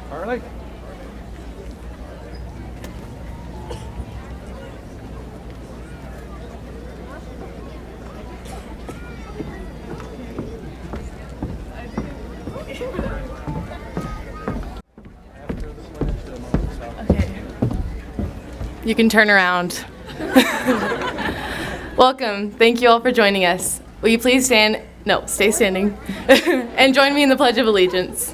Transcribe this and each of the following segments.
Harley? Okay. You can turn around. Welcome. Thank you all for joining us. Will you please stand? No, stay standing. And join me in the Pledge of Allegiance.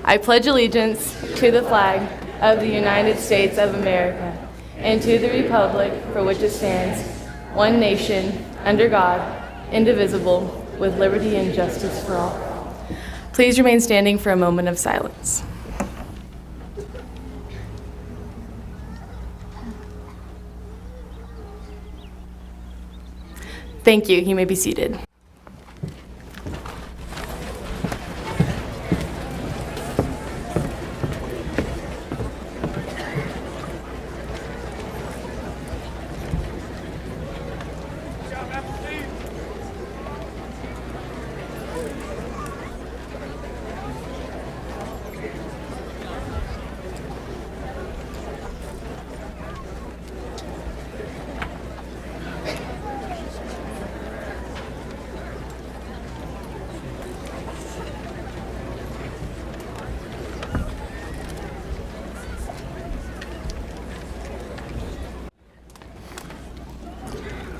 I pledge allegiance to the flag of the United States of America and to the republic for which it stands, one nation, under God, indivisible, with liberty and justice for all. Please remain standing for a moment of silence. Thank you. You may be seated.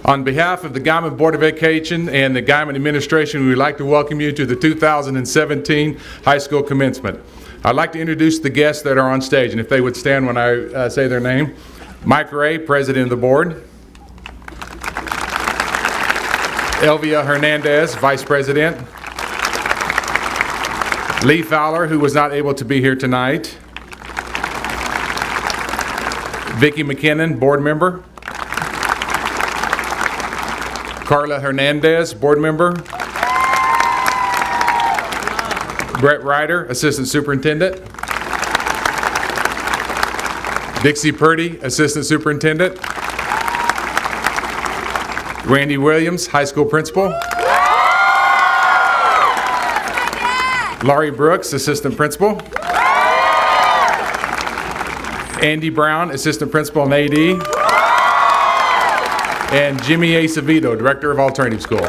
On behalf of the Guymon Board of Education and the Guymon administration, we would like to welcome you to the 2017 high school commencement. I'd like to introduce the guests that are on stage, and if they would stand when I say their name. Mike Ray, President of the Board. Elvia Hernandez, Vice President. Lee Fowler, who was not able to be here tonight. Vicki McKinnon, Board Member. Carla Hernandez, Board Member. Brett Ryder, Assistant Superintendent. Dixie Purdy, Assistant Superintendent. Randy Williams, High School Principal. Laurie Brooks, Assistant Principal. Andy Brown, Assistant Principal and AD. And Jimmy Acevedo, Director of Alternative School.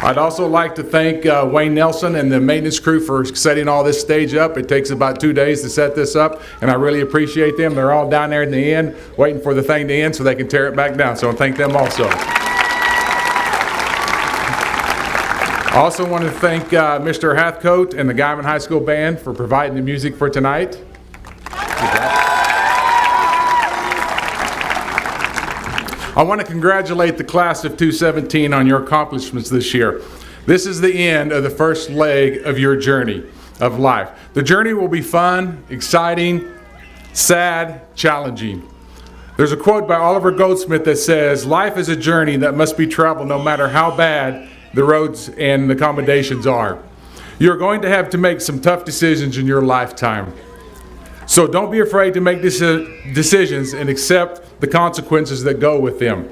I'd also like to thank Wayne Nelson and the maintenance crew for setting all this stage up. It takes about 2 days to set this up, and I really appreciate them. They're all down there in the end, waiting for the thing to end so they can tear it back down, so I thank them also. I also want to thank Mr. Hathcote and the Guymon High School Band for providing the music for tonight. I want to congratulate the class of 2017 on your accomplishments this year. This is the end of the first leg of your journey of life. The journey will be fun, exciting, sad, challenging. There's a quote by Oliver Goldsmith that says, "Life is a journey that must be traveled no matter how bad the roads and the accommodations are." You're going to have to make some tough decisions in your lifetime. So don't be afraid to make decisions and accept the consequences that go with them.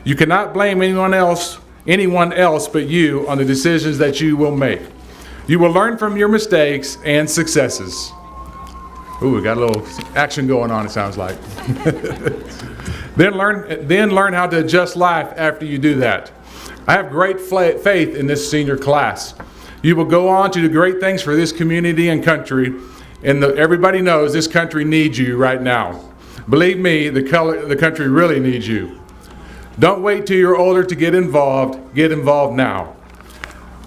You cannot blame anyone else but you on the decisions that you will make. You will learn from your mistakes and successes. Ooh, we got a little action going on, it sounds like. Then learn how to adjust life after you do that. I have great faith in this senior class. You will go on to do great things for this community and country, and everybody knows this country needs you right now. Believe me, the country really needs you. Don't wait till you're older to get involved now.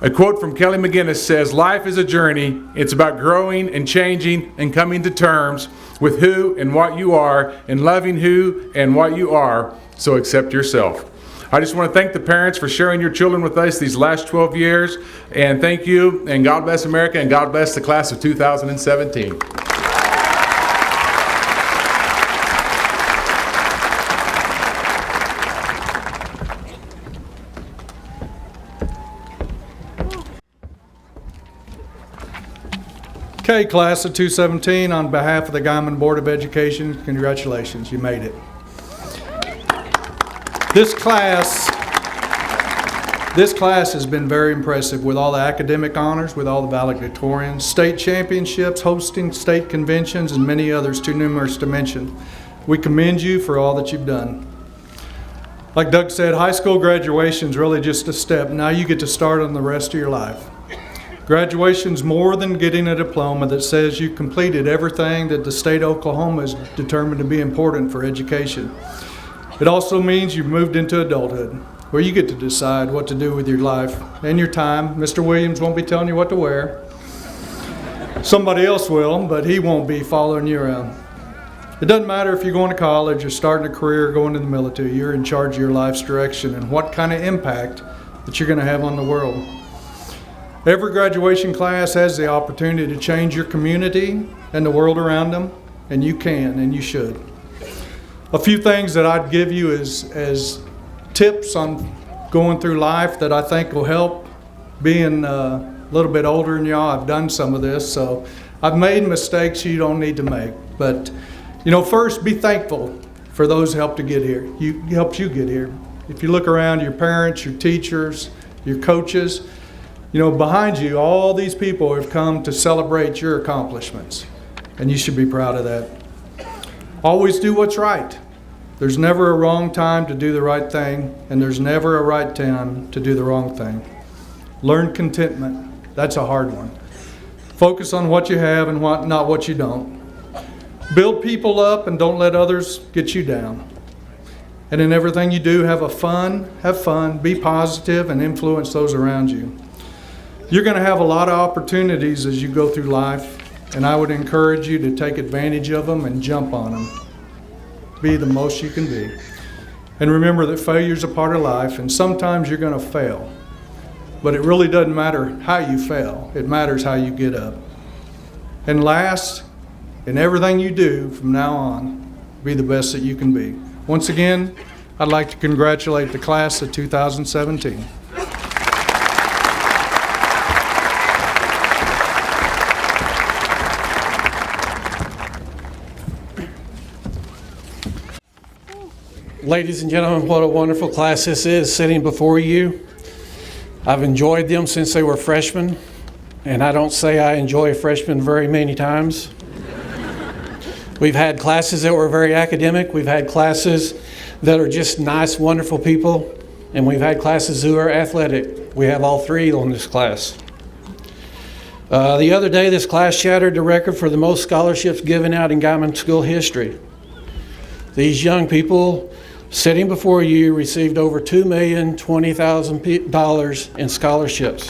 A quote from Kelly McGinnis says, "Life is a journey. It's about growing and changing and coming to terms with who and what you are and loving who and what you are, so accept yourself." I just want to thank the parents for sharing your children with us these last 12 years, and thank you, and God bless America, and God bless the class of 2017. Okay, class of 2017, on behalf of the Guymon Board of Education, congratulations, you made it. This class This class has been very impressive with all the academic honors, with all the valedictorians, state championships, hosting state conventions, and many others too numerous to mention. We commend you for all that you've done. Like Doug said, high school graduation is really just a step. Now you get to start on the rest of your life. Graduation's more than getting a diploma that says you completed everything that the state of Oklahoma is determined to be important for education. It also means you've moved into adulthood, where you get to decide what to do with your life and your time. Mr. Williams won't be telling you what to wear. Somebody else will, but he won't be following you around. It doesn't matter if you're going to college or starting a career or going to the military. You're in charge of your life's direction and what kind of impact that you're going to have on the world. Every graduation class has the opportunity to change your community and the world around them, and you can and you should. A few things that I'd give you as tips on going through life that I think will help. Being a little bit older than y'all, I've done some of this, so I've made mistakes you don't need to make. But first, be thankful for those who helped to get here. Helped you get here. If you look around, your parents, your teachers, your coaches, behind you, all these people have come to celebrate your accomplishments, and you should be proud of that. Always do what's right. There's never a wrong time to do the right thing, and there's never a right time to do the wrong thing. Learn contentment. That's a hard one. Focus on what you have and not what you don't. Build people up and don't let others get you down. And in everything you do, have fun, be positive, and influence those around you. You're going to have a lot of opportunities as you go through life, and I would encourage you to take advantage of them and jump on them. Be the most you can be. And remember that failure is a part of life, and sometimes you're going to fail. But it really doesn't matter how you fail. It matters how you get up. And last, in everything you do from now on, be the best that you can be. Once again, I'd like to congratulate the class of 2017. Ladies and gentlemen, what a wonderful class this is sitting before you. I've enjoyed them since they were freshmen, and I don't say I enjoy freshmen very many times. We've had classes that were very academic. We've had classes that are just nice, wonderful people, and we've had classes who are athletic. We have all three on this class. The other day, this class shattered the record for the most scholarships given out in Guymon school history. These young people sitting before you received over $2,020,000 in scholarships.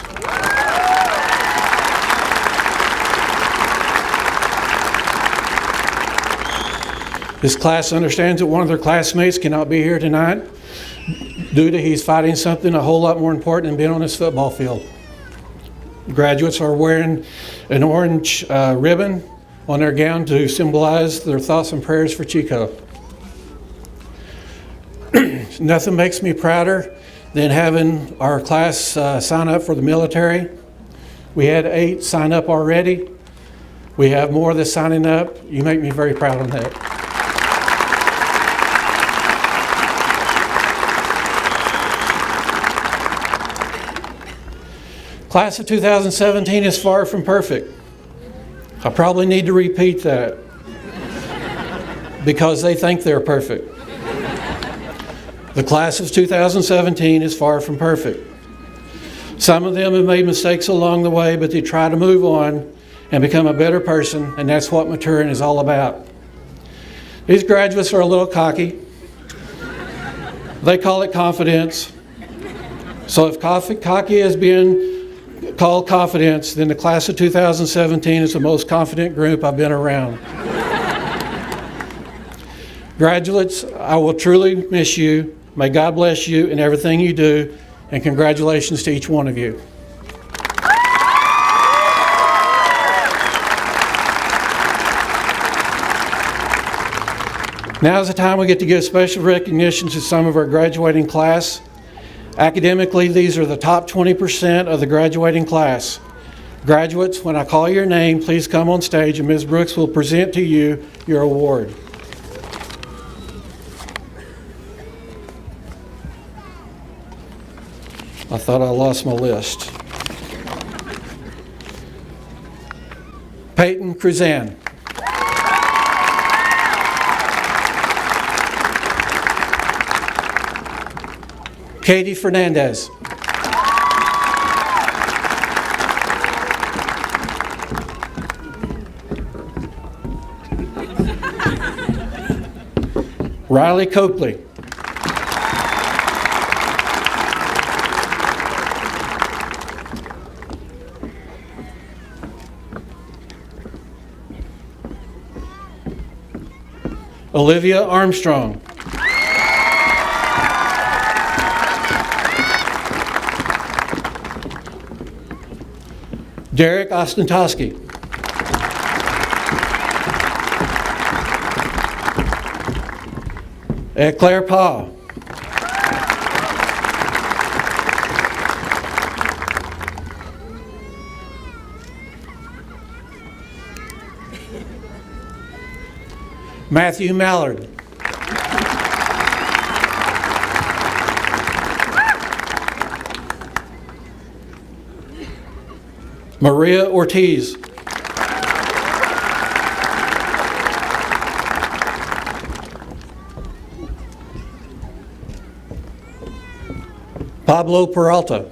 This class understands that one of their classmates cannot be here tonight due to he's fighting something a whole lot more important than being on this football field. Graduates are wearing an orange ribbon on their gown to symbolize their thoughts and prayers for Chico. Nothing makes me prouder than having our class sign up for the military. We had 8 sign up already. We have more that's signing up. You make me very proud of that. Class of 2017 is far from perfect. I probably need to repeat that because they think they're perfect. The class of 2017 is far from perfect. Some of them have made mistakes along the way, but they try to move on and become a better person, and that's what maturing is all about. These graduates are a little cocky. They call it confidence. So if cocky is being called confidence, then the class of 2017 is the most confident group I've been around. Graduates, I will truly miss you. May God bless you in everything you do, and congratulations to each one of you. Now is the time we get to give special recognition to some of our graduating class. Academically, these are the top 20% of the graduating class. Graduates, when I call your name, please come on stage and Ms. Brooks will present to you your award. I thought I lost my list. Peyton Cruzan. Katie Fernandez. Riley Copley. Olivia Armstrong. Derek Ostentowski. Claire Pa. Matthew Mallard. Maria Ortiz. Pablo Peralta.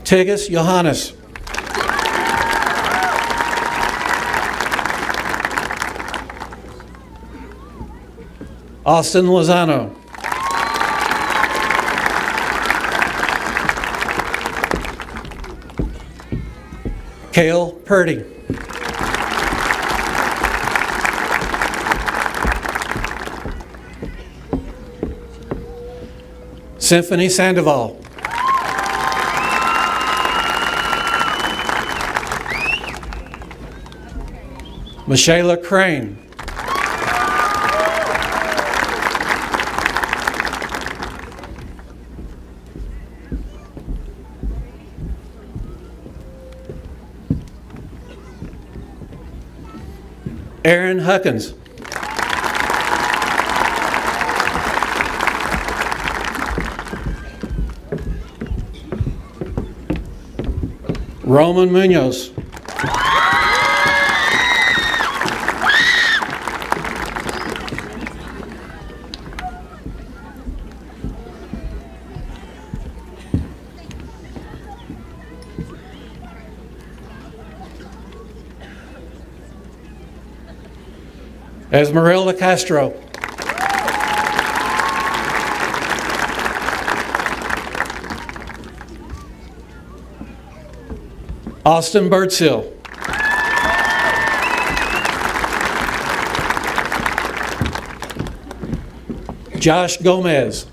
Tigis Johannes. Austin Lozano. Cale Purdy. Symphony Sandoval. Michaela Crane. Aaron Huckins. Roman Munoz. Esmeralda Castro. Austin Birdshill. Josh Gomez.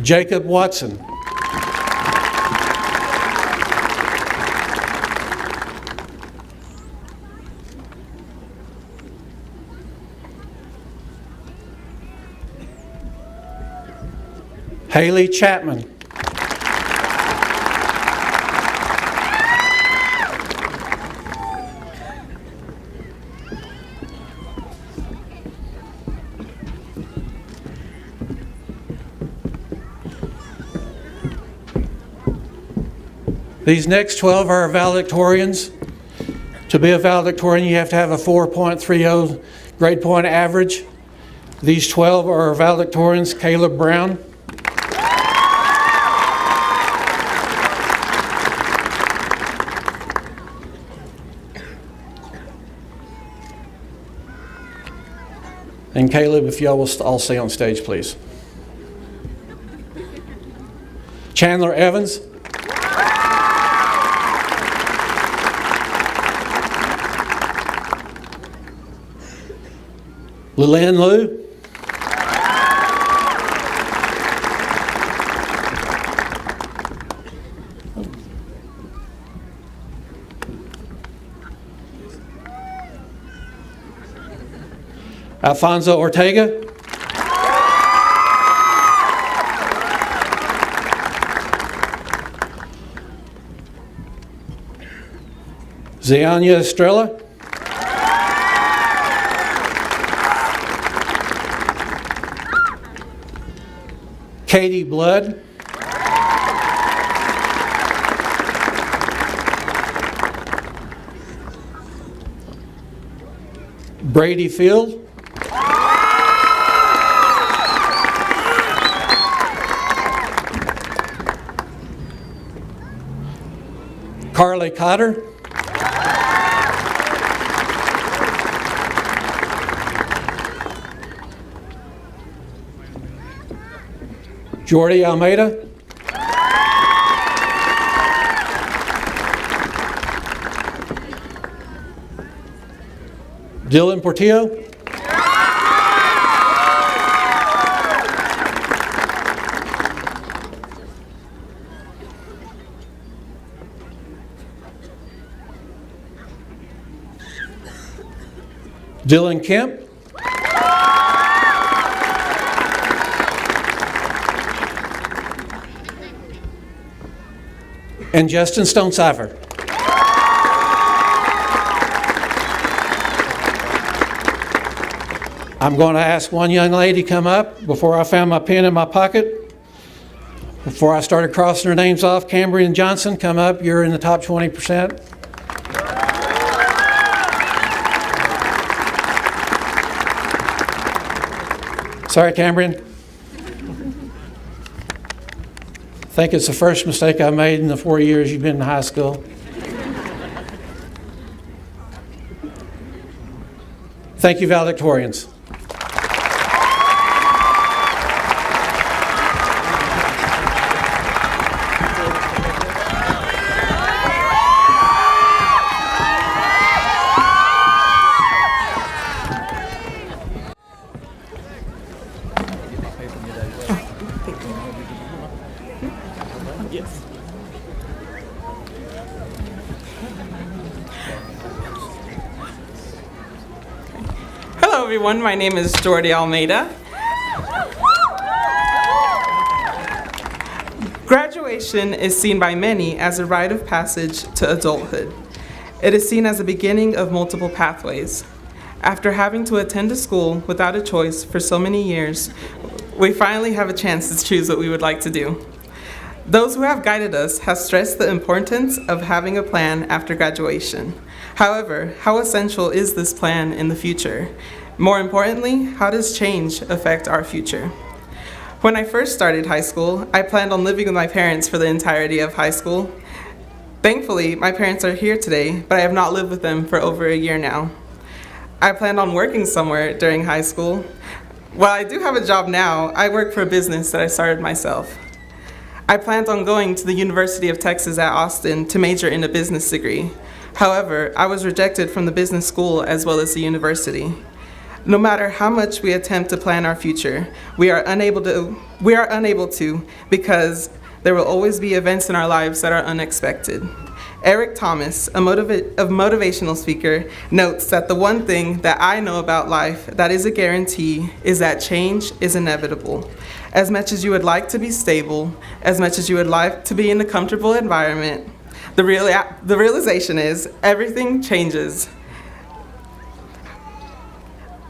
Jacob Watson. Haley Chapman. These next 12 are valedictorians. To be a valedictorian, you have to have a 4.30 grade point average. These 12 are valedictorians: Caleb Brown, and Caleb, if y'all will all stay on stage, please. Chandler Evans. Lillian Liu. Alfonso Ortega. Ziania Estrella. Katie Blood. Brady Field. Carly Cotter. Jordi Almeida. Dylan Portillo. Dylan Kemp. And Justin Stonecipher. I'm going to ask one young lady to come up before I found my pen in my pocket. Before I started crossing her names off, Cambrian Johnson, come up. You're in the top 20%. Sorry, Cambrian. I think it's the first mistake I made in the 4 years you've been in high school. Thank you, valedictorians. Hello everyone, my name is Jordi Almeida. Graduation is seen by many as a rite of passage to adulthood. It is seen as the beginning of multiple pathways. After having to attend a school without a choice for so many years, we finally have a chance to choose what we would like to do. Those who have guided us have stressed the importance of having a plan after graduation. However, how essential is this plan in the future? More importantly, how does change affect our future? When I first started high school, I planned on living with my parents for the entirety of high school. Thankfully, my parents are here today, but I have not lived with them for over a year now. I planned on working somewhere during high school. While I do have a job now, I work for a business that I started myself. I planned on going to the University of Texas at Austin to major in a business degree. However, I was rejected from the business school as well as the university. No matter how much we attempt to plan our future, we are unable to because there will always be events in our lives that are unexpected. Eric Thomas, a motivational speaker, notes that the one thing that I know about life that is a guarantee is that change is inevitable. As much as you would like to be stable, as much as you would like to be in a comfortable environment, the realization is everything changes.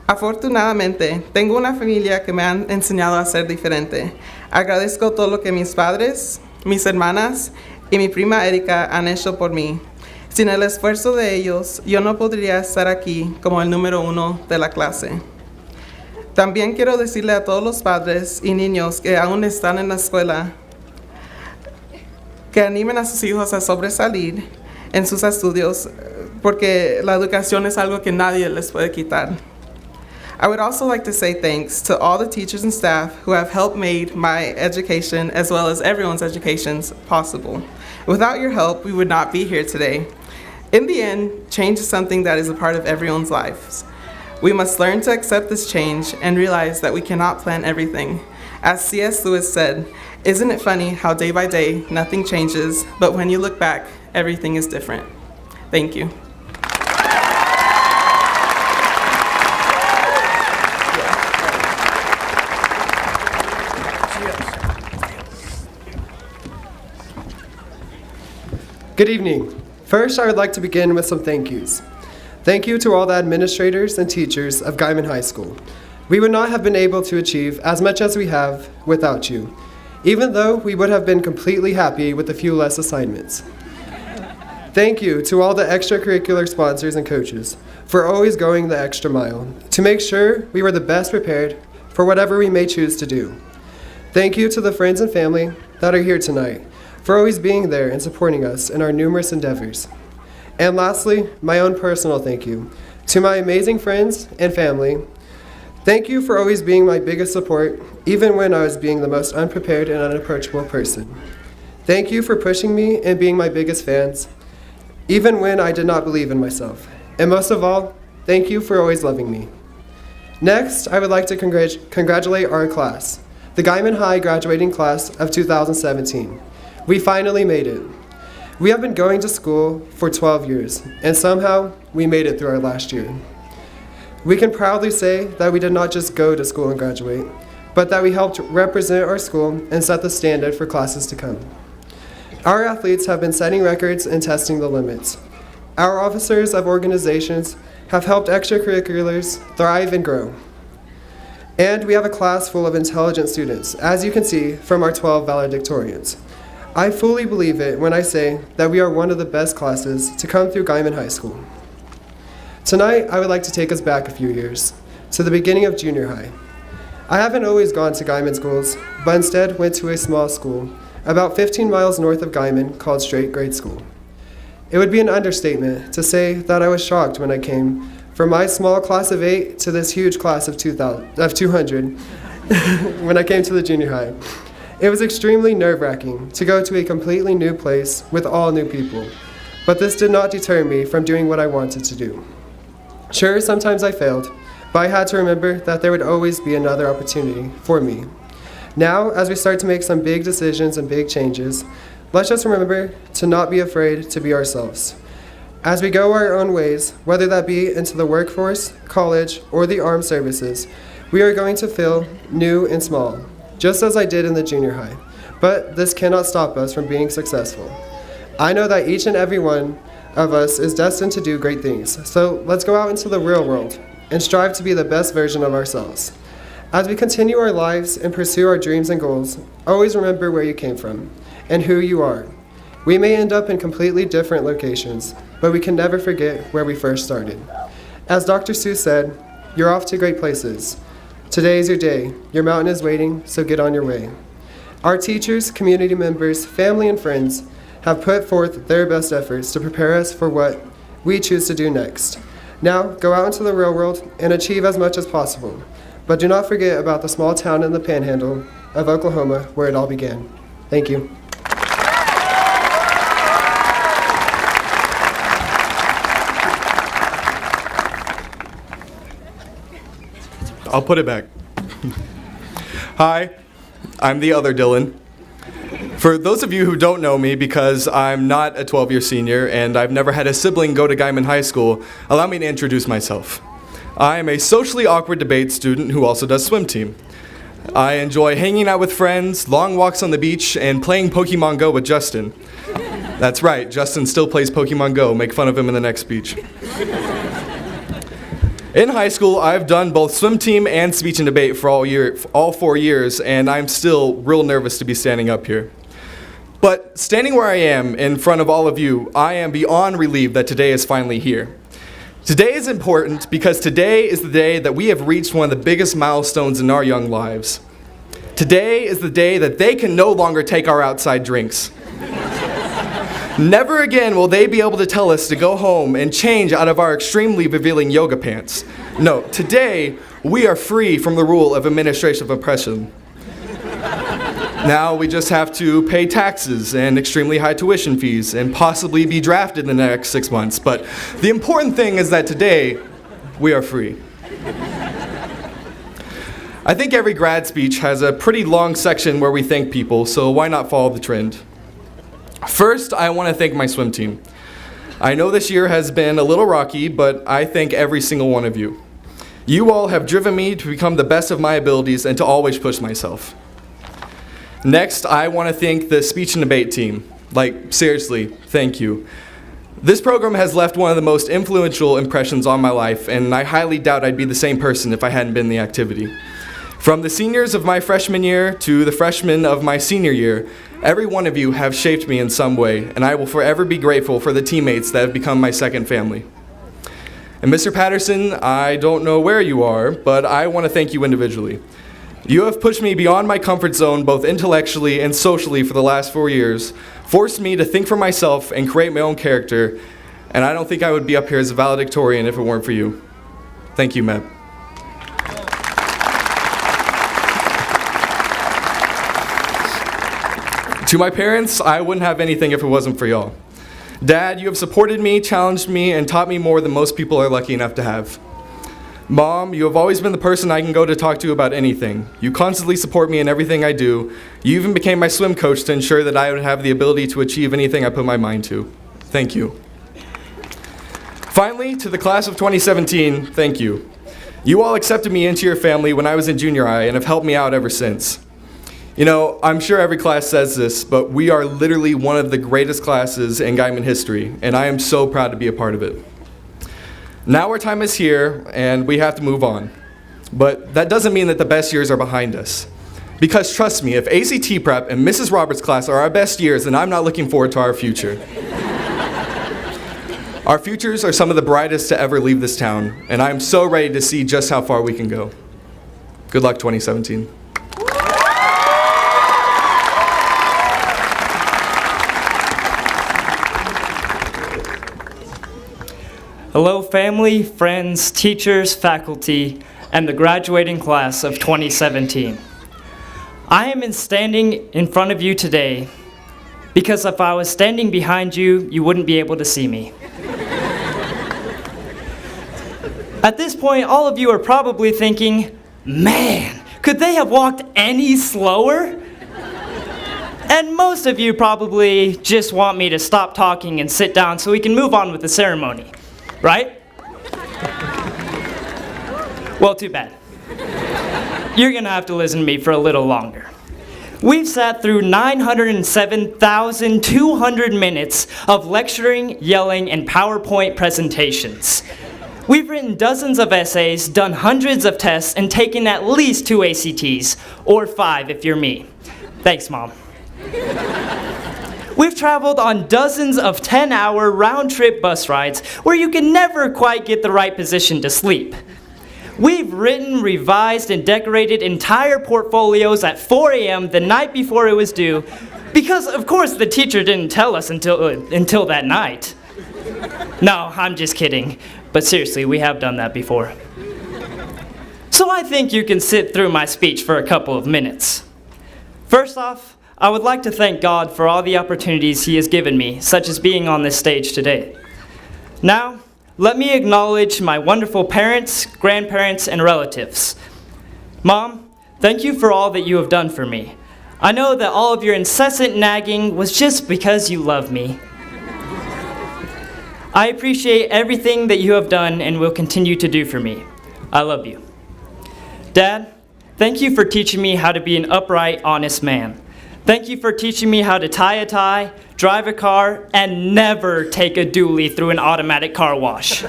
Afortunadamente, tengo una familia que me han enseñado a ser diferente. Agradezco todo lo que mis padres, mis hermanas y mi prima Erika han hecho por mí. Sin el esfuerzo de ellos, yo no podría estar aquí como el número 1 de la clase. También quiero decirle a todos los padres y niños que aún están en la escuela que animen a sus hijos a sobresalir en sus estudios porque la educación es algo que nadie les puede quitar. I would also like to say thanks to all the teachers and staff who have helped make my education as well as everyone's educations possible. Without your help, we would not be here today. In the end, change is something that is a part of everyone's lives. We must learn to accept this change and realize that we cannot plan everything. As C.S. Lewis said, "Isn't it funny how day by day nothing changes, but when you look back, everything is different." Thank you. Good evening. First, I would like to begin with some thank yous. Thank you to all the administrators and teachers of Guymon High School. We would not have been able to achieve as much as we have without you, even though we would have been completely happy with a few less assignments. Thank you to all the extracurricular sponsors and coaches for always going the extra mile to make sure we were the best prepared for whatever we may choose to do. Thank you to the friends and family that are here tonight for always being there and supporting us in our numerous endeavors. And lastly, my own personal thank you to my amazing friends and family. Thank you for always being my biggest support, even when I was being the most unprepared and unapproachable person. Thank you for pushing me and being my biggest fans, even when I did not believe in myself. And most of all, thank you for always loving me. Next, I would like to congratulate our class, the Guymon High graduating class of 2017. We finally made it. We have been going to school for 12 years, and somehow we made it through our last year. We can proudly say that we did not just go to school and graduate, but that we helped represent our school and set the standard for classes to come. Our athletes have been setting records and testing the limits. Our officers of organizations have helped extracurriculars thrive and grow. And we have a class full of intelligent students, as you can see from our 12 valedictorians. I fully believe it when I say that we are one of the best classes to come through Guymon High School. Tonight, I would like to take us back a few years, to the beginning of junior high. I haven't always gone to Guymon schools, but instead went to a small school, about 15 miles north of Guymon, called Straight Grade School. It would be an understatement to say that I was shocked when I came from my small class of 8 to this huge class of 200 when I came to the junior high. It was extremely nerve-wracking to go to a completely new place with all new people, but this did not deter me from doing what I wanted to do. Sure, sometimes I failed, but I had to remember that there would always be another opportunity for me. Now, as we start to make some big decisions and big changes, let's just remember to not be afraid to be ourselves. As we go our own ways, whether that be into the workforce, college, or the armed services, we are going to feel new and small, just as I did in the junior high. But this cannot stop us from being successful. I know that each and every one of us is destined to do great things, so let's go out into the real world and strive to be the best version of ourselves. As we continue our lives and pursue our dreams and goals, always remember where you came from and who you are. We may end up in completely different locations, but we can never forget where we first started. As Dr. Seuss said, you're off to great places. Today is your day. Your mountain is waiting, so get on your way. Our teachers, community members, family, and friends have put forth their best efforts to prepare us for what we choose to do next. Now, go out into the real world and achieve as much as possible. But do not forget about the small town in the panhandle of Oklahoma where it all began. Thank you. I'll put it back. Hi, I'm the other Dylan. For those of you who don't know me, because I'm not a 12-year senior and I've never had a sibling go to Guymon High School, allow me to introduce myself. I am a socially awkward debate student who also does swim team. I enjoy hanging out with friends, long walks on the beach, and playing Pokemon Go with Justin. That's right, Justin still plays Pokemon Go. Make fun of him in the next speech. In high school, I've done both swim team and speech and debate for all 4 years, and I'm still real nervous to be standing up here. But standing where I am in front of all of you, I am beyond relieved that today is finally here. Today is important because today is the day that we have reached one of the biggest milestones in our young lives. Today is the day that they can no longer take our outside drinks. Never again will they be able to tell us to go home and change out of our extremely revealing yoga pants. No, today we are free from the rule of administrative oppression. Now we just have to pay taxes and extremely high tuition fees and possibly be drafted in the next 6 months. But the important thing is that today we are free. I think every grad speech has a pretty long section where we thank people, so why not follow the trend? First, I want to thank my swim team. I know this year has been a little rocky, but I thank every single one of you. You all have driven me to become the best of my abilities and to always push myself. Next, I want to thank the speech and debate team. Like, seriously, thank you. This program has left one of the most influential impressions on my life, and I highly doubt I'd be the same person if I hadn't been in the activity. From the seniors of my freshman year to the freshmen of my senior year, every one of you have shaped me in some way, and I will forever be grateful for the teammates that have become my second family. And Mr. Patterson, I don't know where you are, but I want to thank you individually. You have pushed me beyond my comfort zone both intellectually and socially for the last 4 years, forced me to think for myself and create my own character, and I don't think I would be up here as a valedictorian if it weren't for you. Thank you, Meb. To my parents, I wouldn't have anything if it wasn't for y'all. Dad, you have supported me, challenged me, and taught me more than most people are lucky enough to have. Mom, you have always been the person I can go to talk to about anything. You constantly support me in everything I do. You even became my swim coach to ensure that I would have the ability to achieve anything I put my mind to. Thank you. Finally, to the class of 2017, thank you. You all accepted me into your family when I was in junior high and have helped me out ever since. You know, I'm sure every class says this, but we are literally one of the greatest classes in Guymon history, and I am so proud to be a part of it. Now our time is here, and we have to move on. But that doesn't mean that the best years are behind us. Because trust me, if ACT Prep and Mrs. Roberts' class are our best years, then I'm not looking forward to our future. Our futures are some of the brightest to ever leave this town, and I am so ready to see just how far we can go. Good luck, 2017. Hello, family, friends, teachers, faculty, and the graduating class of 2017. I am standing in front of you today because if I was standing behind you, you wouldn't be able to see me. At this point, all of you are probably thinking, man, could they have walked any slower? And most of you probably just want me to stop talking and sit down so we can move on with the ceremony. Right? Well, too bad. You're gonna have to listen to me for a little longer. We've sat through 907,200 minutes of lecturing, yelling, and PowerPoint presentations. We've written dozens of essays, done hundreds of tests, and taken at least 2 ACTs, or 5 if you're me. Thanks, Mom. We've traveled on dozens of 10-hour round-trip bus rides where you can never quite get the right position to sleep. We've written, revised, and decorated entire portfolios at 4 a.m. the night before it was due because, of course, the teacher didn't tell us until that night. No, I'm just kidding. But seriously, we have done that before. So I think you can sit through my speech for a couple of minutes. First off, I would like to thank God for all the opportunities He has given me, such as being on this stage today. Now, let me acknowledge my wonderful parents, grandparents, and relatives. Mom, thank you for all that you have done for me. I know that all of your incessant nagging was just because you love me. I appreciate everything that you have done and will continue to do for me. I love you. Dad, thank you for teaching me how to be an upright, honest man. Thank you for teaching me how to tie a tie, drive a car, and never take a dually through an automatic car wash.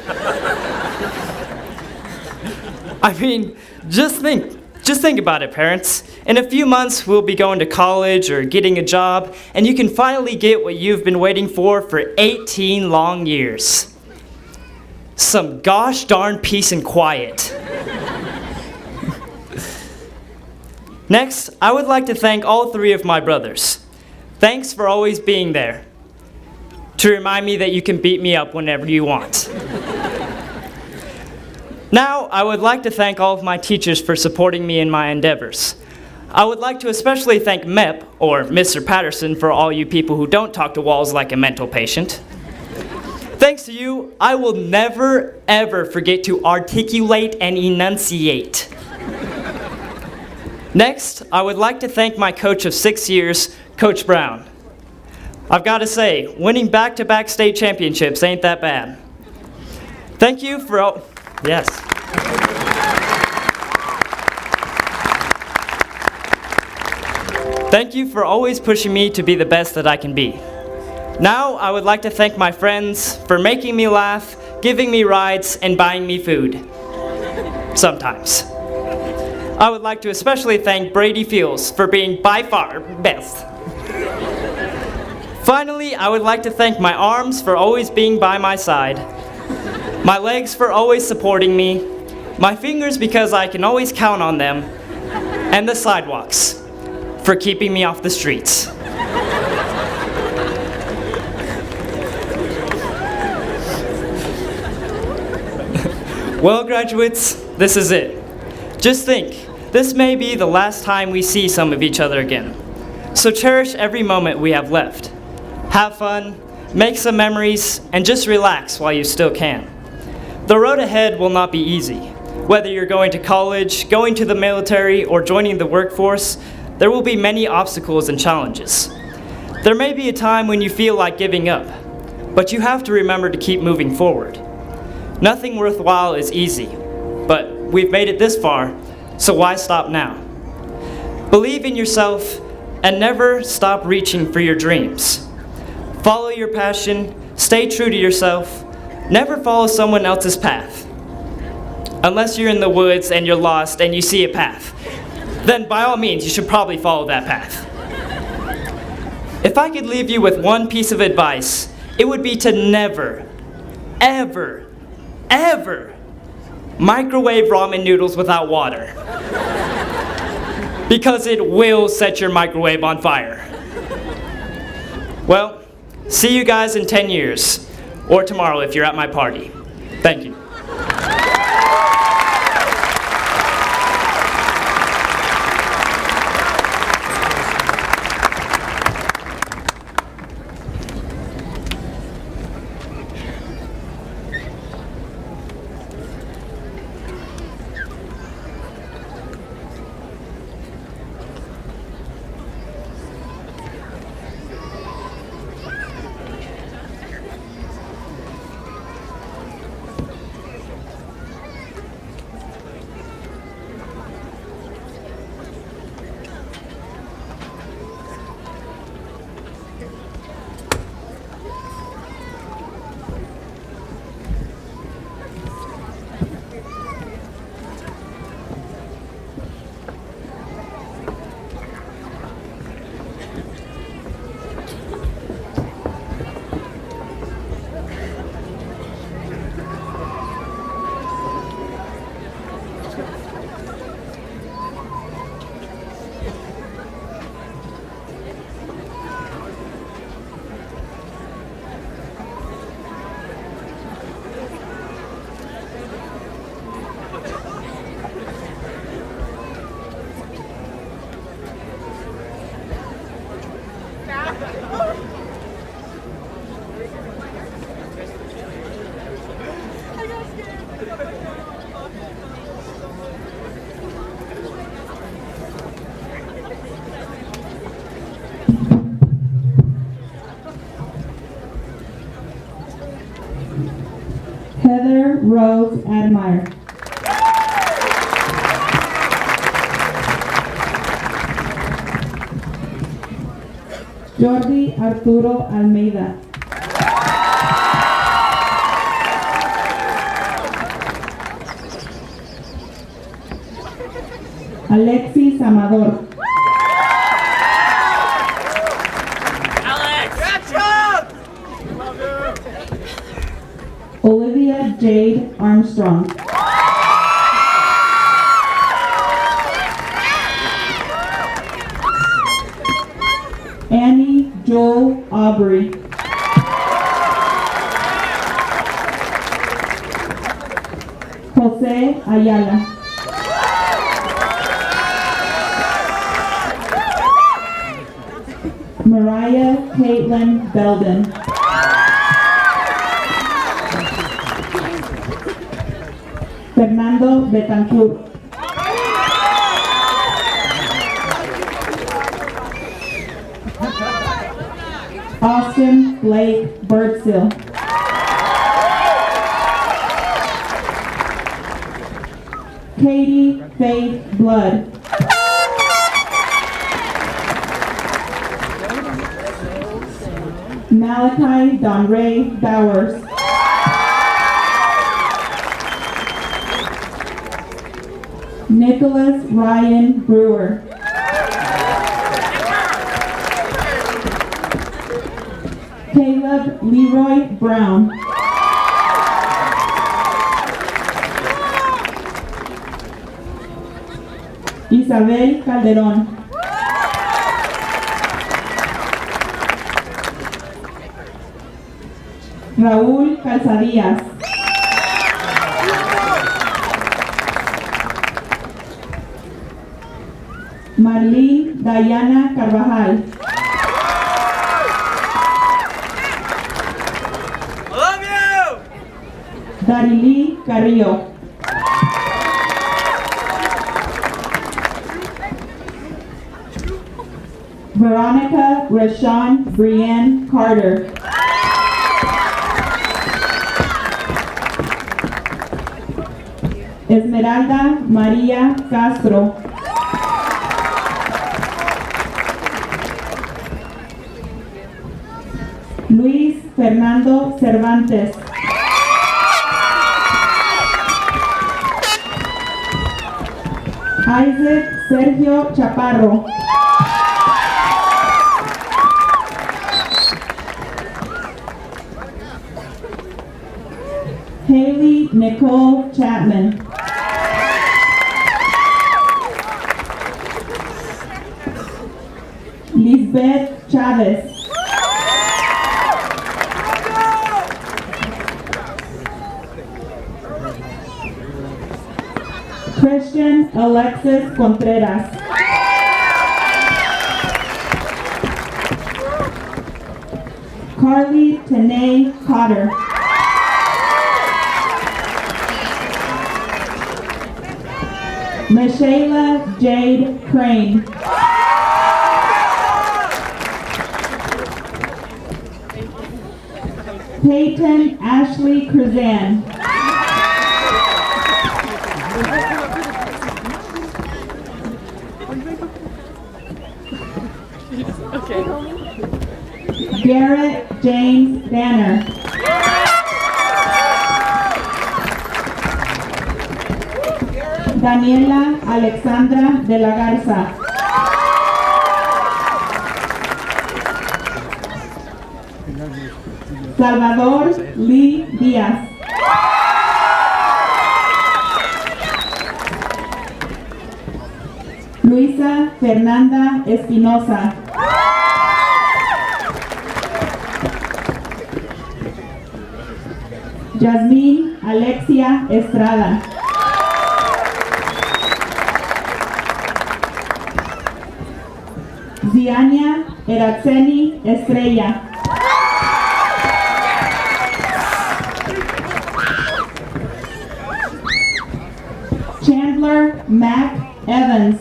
I mean, just think about it, parents. In a few months, we'll be going to college or getting a job, and you can finally get what you've been waiting for 18 long years. Some gosh darn peace and quiet. Next, I would like to thank all 3 of my brothers. Thanks for always being there to remind me that you can beat me up whenever you want. Now, I would like to thank all of my teachers for supporting me in my endeavors. I would like to especially thank MEP, or Mr. Patterson, for all you people who don't talk to walls like a mental patient. Thanks to you, I will never, ever forget to articulate and enunciate. Next, I would like to thank my coach of 6 years, Coach Brown. I've got to say, winning back-to-back state championships ain't that bad. Thank you for all, yes. Thank you for always pushing me to be the best that I can be. Now, I would like to thank my friends for making me laugh, giving me rides, and buying me food. Sometimes. I would like to especially thank Brady Fields for being by far best. Finally, I would like to thank my arms for always being by my side, my legs for always supporting me, my fingers because I can always count on them, and the sidewalks for keeping me off the streets. Well, graduates, this is it. Just think, this may be the last time we see some of each other again. So cherish every moment we have left. Have fun, make some memories, and just relax while you still can. The road ahead will not be easy. Whether you're going to college, going to the military, or joining the workforce, there will be many obstacles and challenges. There may be a time when you feel like giving up, but you have to remember to keep moving forward. Nothing worthwhile is easy, but we've made it this far, so why stop now? Believe in yourself and never stop reaching for your dreams. Follow your passion, stay true to yourself, never follow someone else's path. Unless you're in the woods and you're lost and you see a path, then by all means you should probably follow that path. If I could leave you with one piece of advice, it would be to never, ever microwave ramen noodles without water. Because it will set your microwave on fire. Well, see you guys in 10 years, or tomorrow if you're at my party. Thank you. Heather Rose Admire. Jordi Arturo Almeida. Alexis Amador. Olivia Jade Armstrong. Annie Joel Aubrey. Jose Ayala. Mariah Caitlin Belden. Fernando Betancourt. Austin Blake Birdsell. Katie Faith Blood. Malachi Donray Bowers. Nicholas Ryan Brewer. Caleb Leroy Brown. Isabel Calderón. Raúl Calzadías. Marlene Dayana Carvajal. Darily Carrillo. Veronica Rashawn Brienne Carter. Esmeralda María Castro. Luis Fernando Cervantes. Isaac Sergio Chaparro. Haley Nicole Chapman. Lisbeth Chavez. Christian Alexis Contreras. Carly Tanae Cotter. Michaela Jade Crane. Peyton Ashley Cruzan. Garrett James Banner. Daniela Alexandra de la Garza. Salvador Lee Díaz. Luisa Fernanda Espinosa. Yasmín Alexia Estrada. Ziania Eratzeni Estrella. Chandler Mac Evans.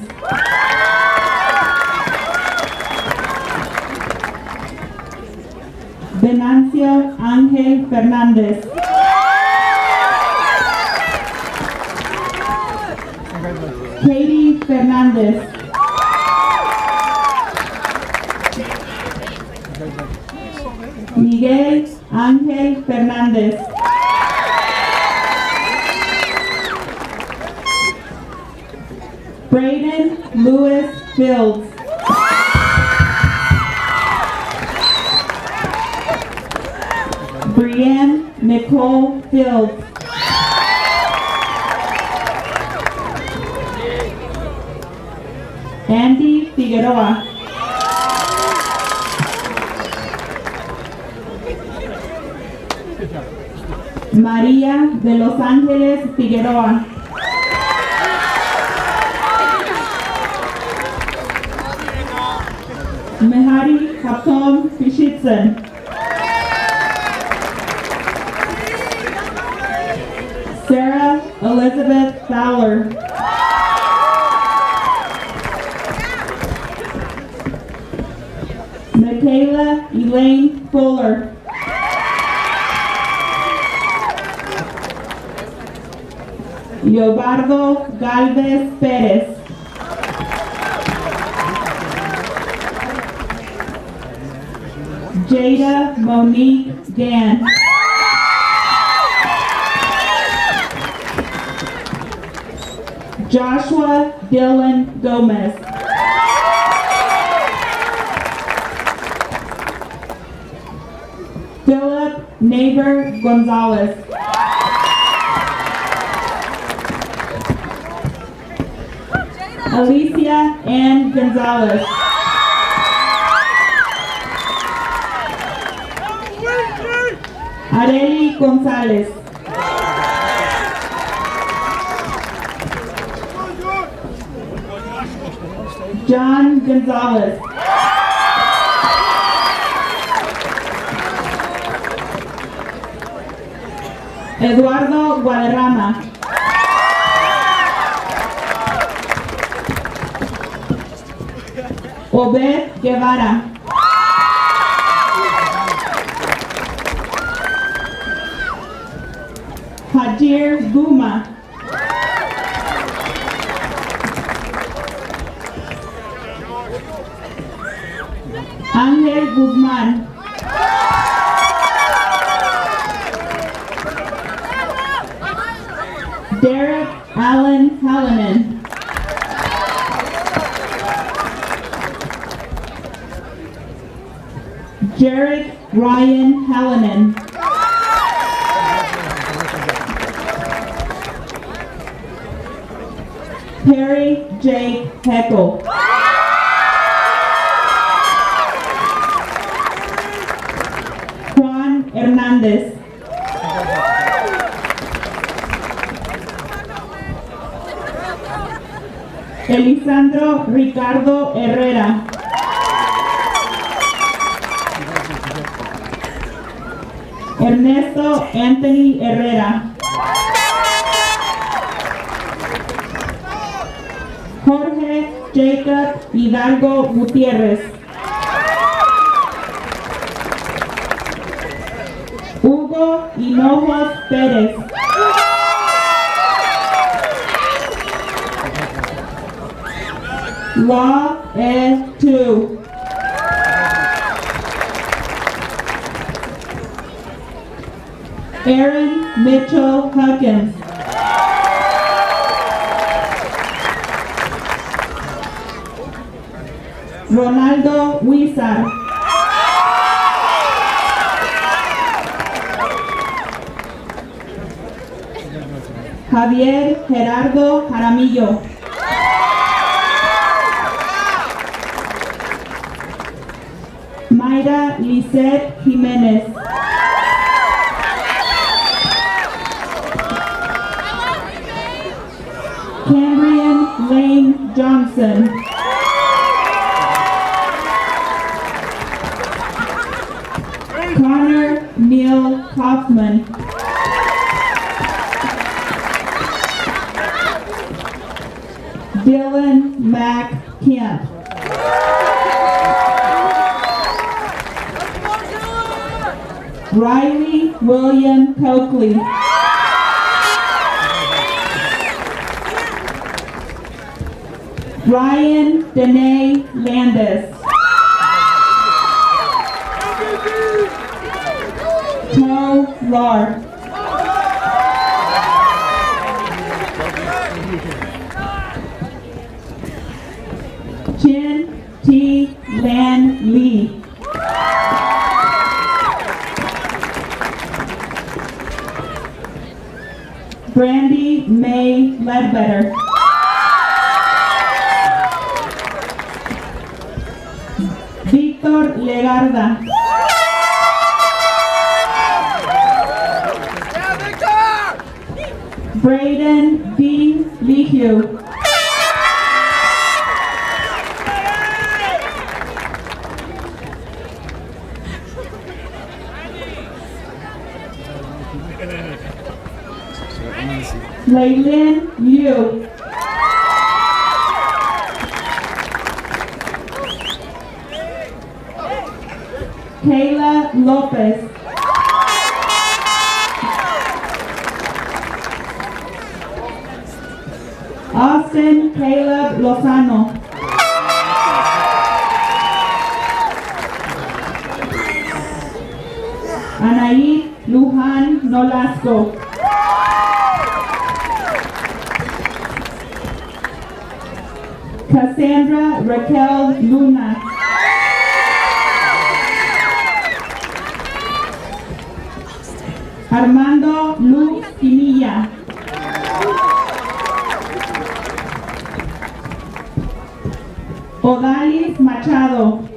Venancio Ángel Fernández. Katie Fernández. Miguel Ángel Fernández. Braden Lewis Fields. Brienne Nicole Fields. Andy Figueroa. María de Los Ángeles Figueroa. Mehari Hatom Fishitson. Sarah Elizabeth Fowler. Michaela Elaine Fuller. Leobardo Galvez Pérez. Jada Monique Gann. Joshua Dylan Gomez. Philip Neighbor Gonzalez. Alicia Ann Gonzalez. Areli Gonzalez. John Gonzalez. Eduardo Guadarrama. Obed Guevara. Hajir Guma. Ángel Guzmán. Derek Allen Hallinan. Jarek Ryan Hallinan. Perry J. Heckle. Juan Hernandez. Elisandro Ricardo Herrera. Ernesto Anthony Herrera. Jorge Jacob Hidalgo Gutiérrez. Hugo Hinojos Pérez. Law E2. Aaron Mitchell Huckins. Ronaldo Huizar. Javier Gerardo Jaramillo. Mayra Lisette Jiménez. Cambrian Lane Johnson. Connor Neil Kaufman. Dylan Mack Kemp. Riley William Coakley. Ryan Danae Landis. Toe Lark. Chin T. Lan Lee. Brandy May Ledbetter. Víctor Legarda. Braden B. Lehue. Laylin Liu. Kayla Lopez. Austin Caleb Lozano. Anaid Lujan Nolasco. Cassandra Raquel Luna. Armando Luz Pinilla. Odalis Machado.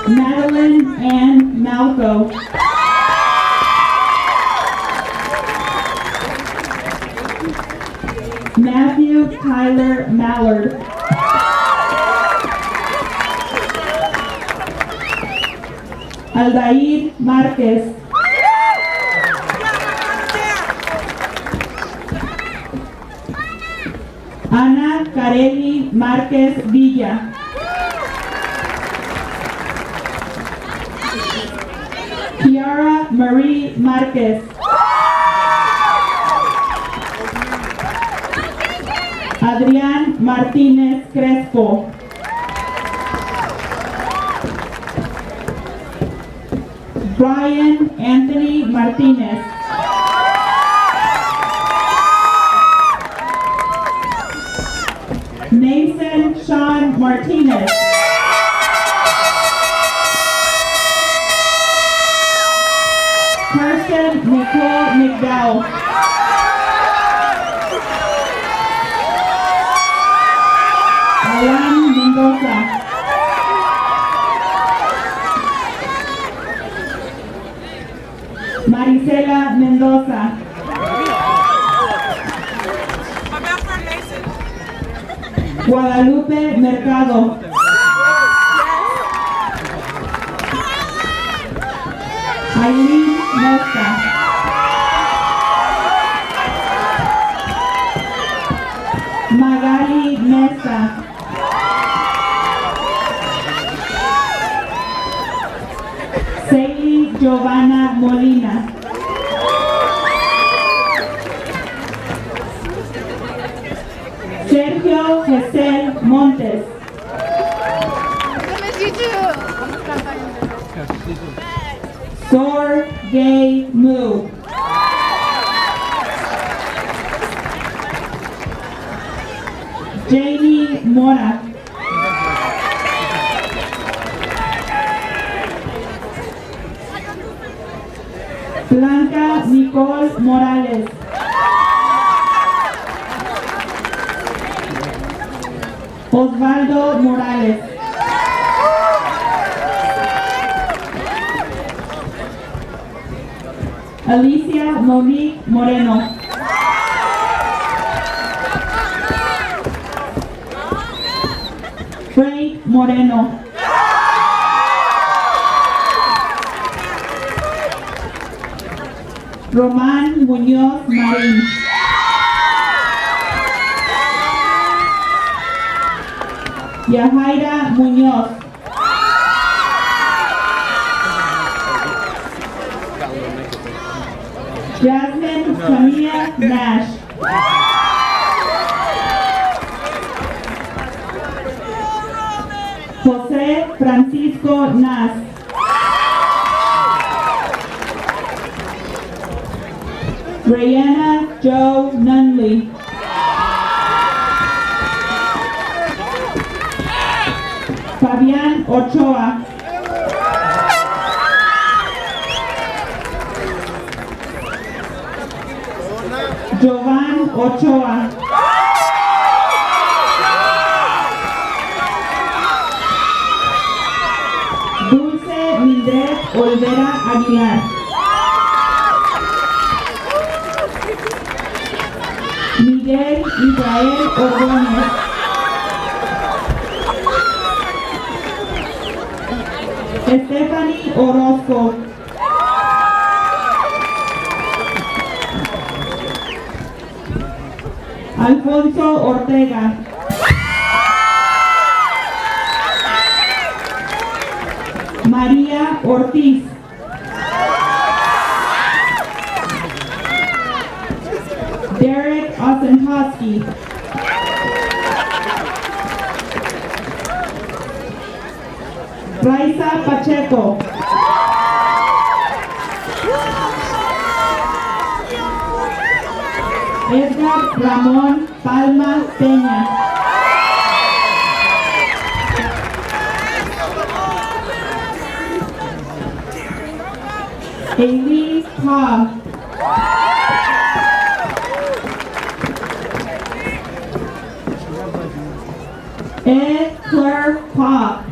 Madeline Ann Malco. Matthew Tyler Mallard. Aldair Marquez. Ana Carely Marquez Villa. Kiara Marie Marquez. Adrián Martínez Crespo. Brian Anthony Martínez. Nathan Sean Martinez. Kirsten Nicole McDowell. Alan Mendoza. Marisela Mendoza. Guadalupe Mercado. Aileen Mosca. Magali Mesa. Celie Giovanna Molina. Sergio Gesel Montes. Sor Gay Mu. Jamie Mora. Blanca Nicole Morales. Osvaldo Morales. Alicia Monique Moreno. Frank Moreno. Román Muñoz Marín. Yajaira Muñoz. Jasmine Camilla Nash. José Francisco Nas. Brianna Joe Nunley. Fabián Ochoa. Jovan Ochoa. Dulce Mildred Olvera Aguilar. Miguel Israel Ordóñez. Stephanie Orozco. Alfonso Ortega. María Ortiz. Derek Osentowski. Raisa Pacheco. Edgar Ramón Palma Peña. Ailey Ha. Ed Claire Pop.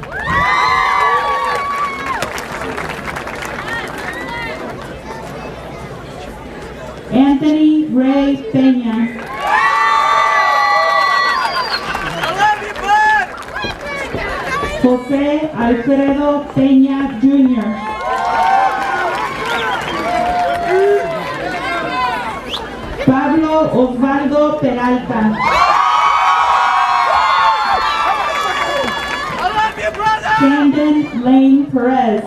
Anthony Ray Peña. José Alfredo Peña Jr. Pablo Osvaldo Peralta. Shandon Lane Perez.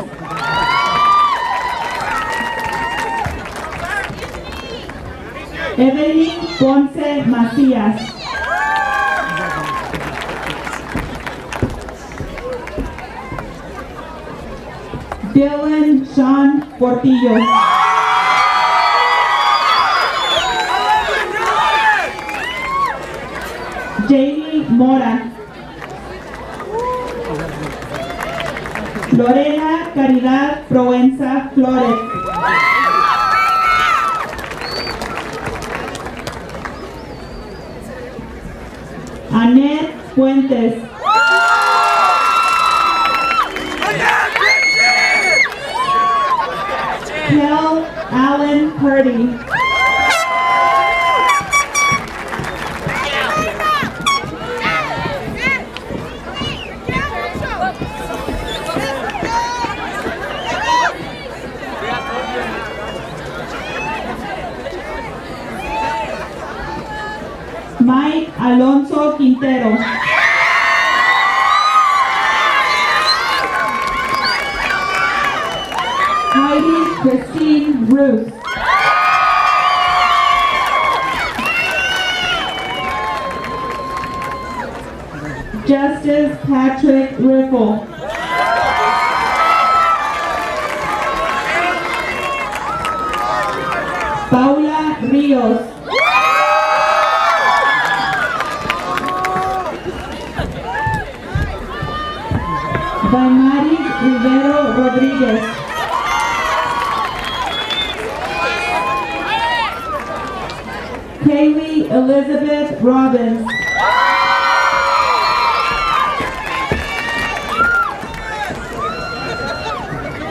Evelyn Ponce Macías. Dylan Sean Portillo. Jamie Mora. Lorena Caridad Provenza Flores. Annette Fuentes. Kel Allen Purdy. Mike Alonso Quintero. Heidi Christine Ruth. Justice Patrick Ripple. Paula Rios. Damaris Rivero Rodríguez. Kaylee Elizabeth Robbins.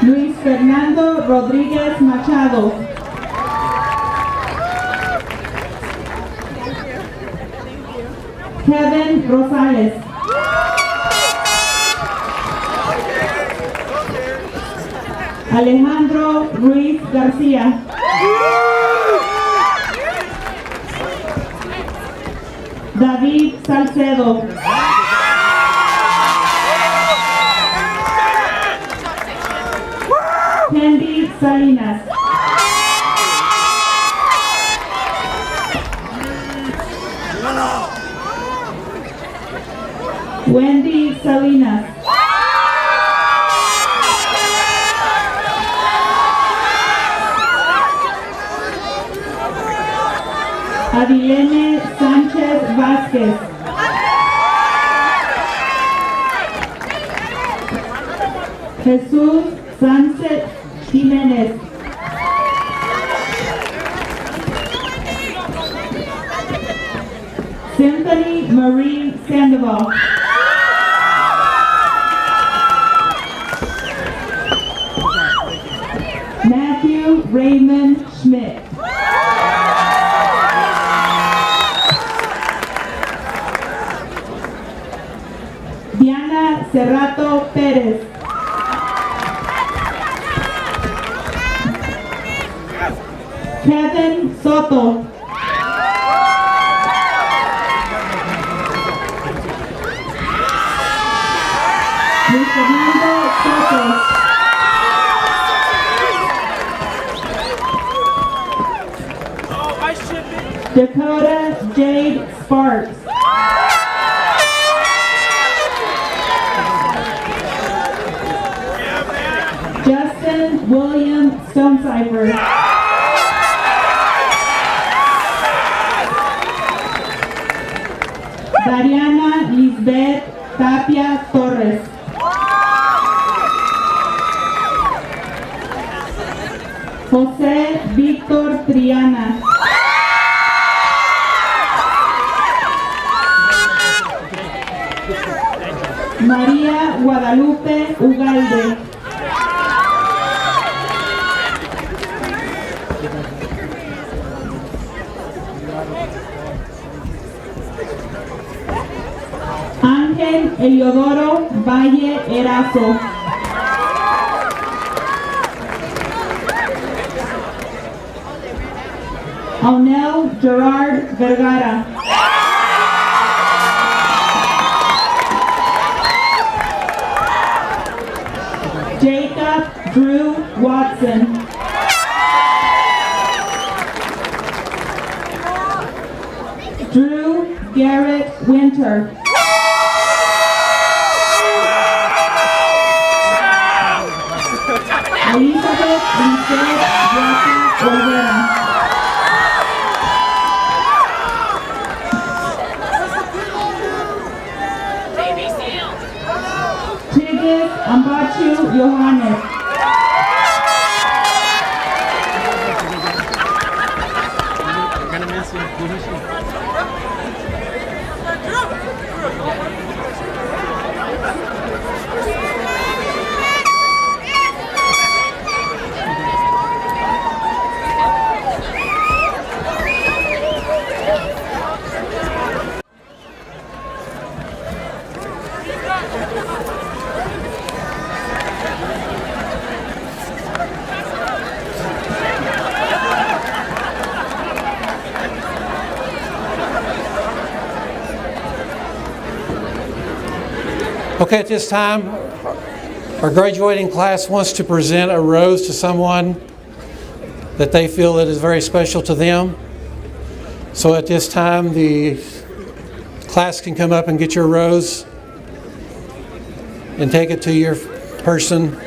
Luis Fernando Rodríguez Machado. Kevin Rosales. Alejandro Ruiz García. David Salcedo. Candy Salinas. Wendy Salinas. Adilene Sánchez Vázquez. Jesús Sánchez Jiménez. Symphony Marie Sandoval. Matthew Raymond Schmidt. Diana Cerrato Pérez. Kevin Soto. Luis Fernando Soto. Dakota Jade Sparks. William Stonecipher. Dariana Lisbeth Tapia Torres. José Víctor Triana. María Guadalupe Ugalde. Ángel Eliodoro Valle Erazo. Onel Gerard Vergara. Jacob Drew Watson. Drew Garrett Winter. Elizabeth Lisette Rosa Olvera. Tigis Ambachu Johannes. Okay, at this time, our graduating class wants to present a rose to someone that they feel that is very special to them. So at this time, the class can come up and get your rose and take it to your person.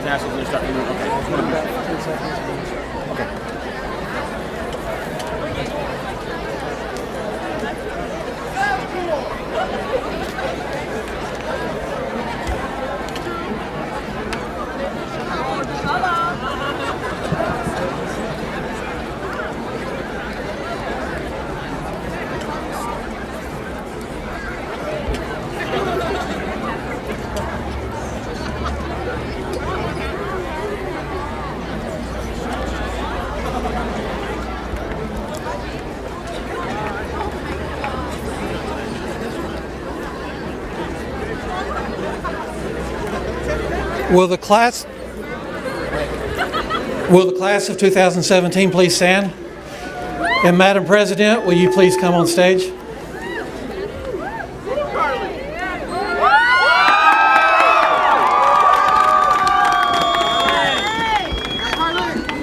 to ask you to start. Okay. Will the class of 2017 please stand? And Madam President, will you please come on stage?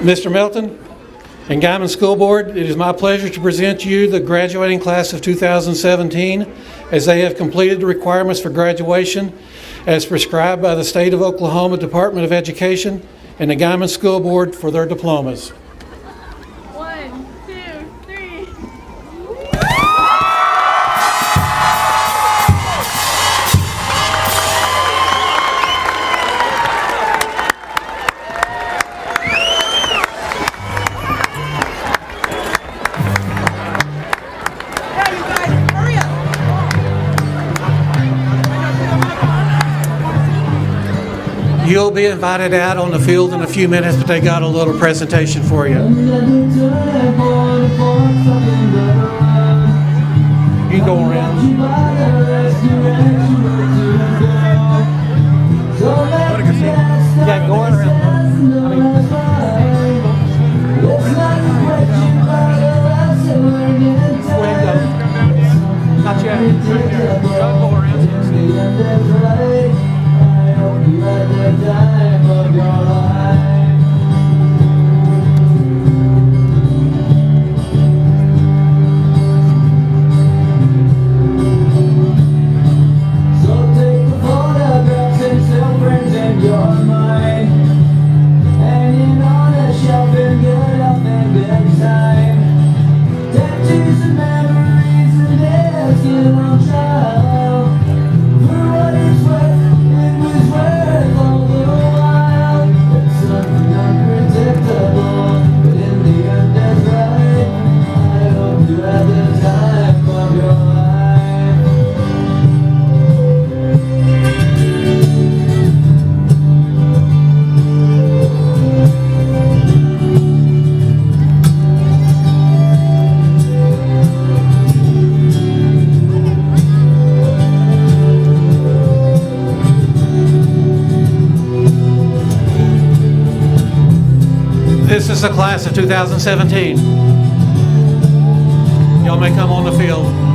Mr. Melton and Guymon School Board, it is my pleasure to present you the graduating class of 2017 as they have completed the requirements for graduation as prescribed by the State of Oklahoma Department of Education and the Guymon School Board for their diplomas. 1, 2, 3. You'll be invited out on the field in a few minutes, but they got a little presentation for you. You can go around. Yeah, go around. Not yet. Go around. This is the class of 2017. Y'all may come on the field.